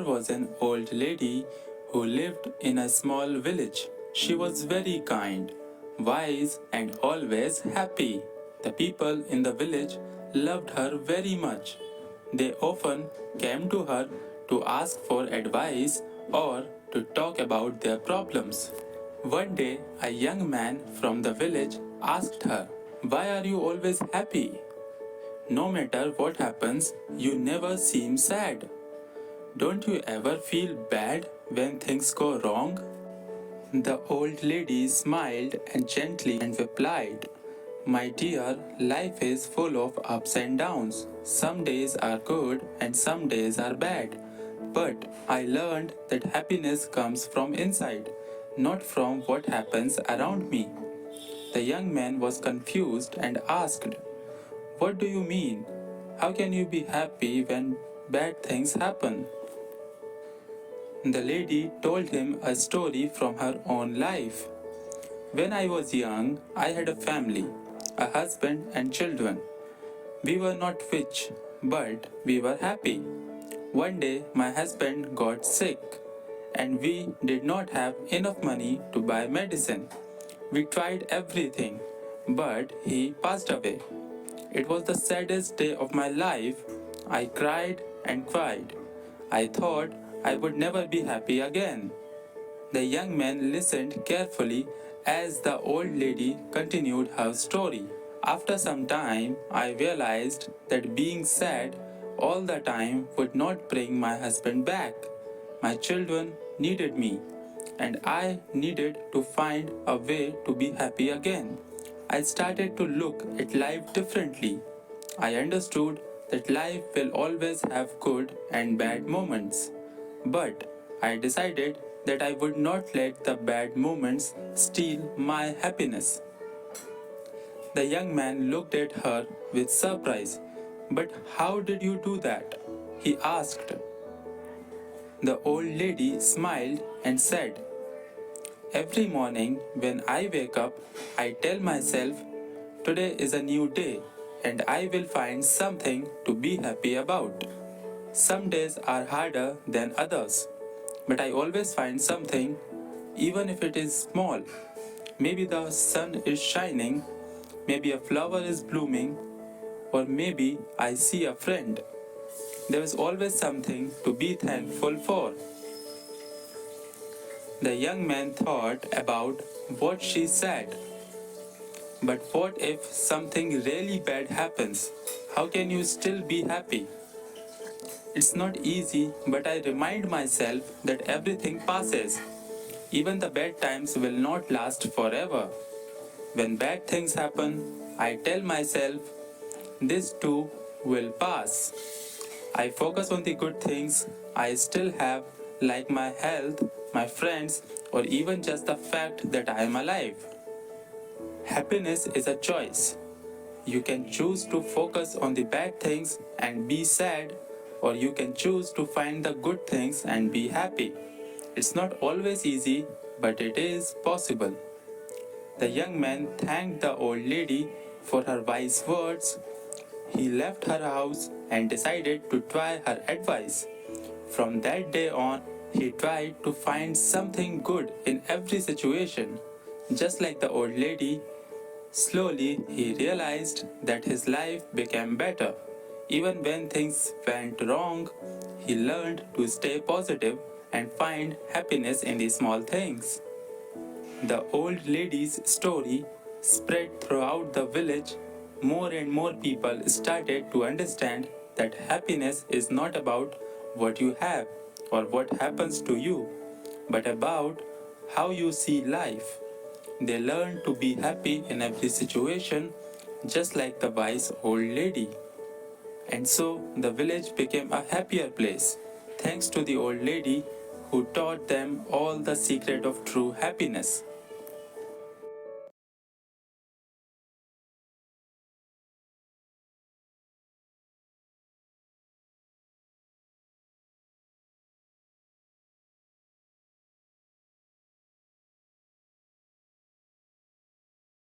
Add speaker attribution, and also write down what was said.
Speaker 1: There was an old lady who lived in a small village. She was very kind, wise, and always happy. The people in the village loved her very much. They often came to her to ask for advice or to talk about their problems. One day, a young man from the village asked her, "Why are you always happy? No matter what happens, you never seem sad. Don't you ever feel bad when things go wrong?" The old lady smiled and gently and replied, "My dear, life is full of ups and downs. Some days are good and some days are bad. But I learned that happiness comes from inside, not from what happens around me." The young man was confused and asked, "What do you mean? How can you be happy when bad things happen?" The lady told him a story from her own life. "When I was young, I had a family, a husband and children. We were not rich, but we were happy. One day, my husband got sick, and we did not have enough money to buy medicine. We tried everything, but he passed away. It was the saddest day of my life. I cried and cried. I thought I would never be happy again." The young man listened carefully as the old lady continued her story. "After some time, I realized that being sad all the time would not bring my husband back. My children needed me, and I needed to find a way to be happy again. I started to look at life differently. I understood that life will always have good and bad moments. But I decided that I would not let the bad moments steal my happiness." The young man looked at her with surprise. "But how did you do that?" he asked. The old lady smiled and said, "Every morning when I wake up, I tell myself, 'Today is a new day, and I will find something to be happy about.' Some days are harder than others, but I always find something, even if it is small. Maybe the sun is shining, maybe a flower is blooming, or maybe I see a friend. There is always something to be thankful for." The young man thought about what she said. "But what if something really bad happens? How can you still be happy?" "It's not easy, but I remind myself that everything passes. Even the bad times will not last forever. When bad things happen, I tell myself, 'This too will pass.' I focus on the good things I still have, like my health, my friends, or even just the fact that I am alive." Happiness is a choice. You can choose to focus on the bad things and be sad, or you can choose to find the good things and be happy. It's not always easy, but it is possible. The young man thanked the old lady for her wise words. He left her house and decided to try her advice. From that day on, he tried to find something good in every situation. Just like the old lady, slowly he realized that his life became better. Even when things went wrong, he learned to stay positive and find happiness in the small things. The old lady's story spread throughout the village. More and more people started to understand that happiness is not about what you have or what happens to you, but about how you see life. They learned to be happy in every situation, just like the wise old lady. And so the village became a happier place, thanks to the old lady who taught them all the secret of true happiness.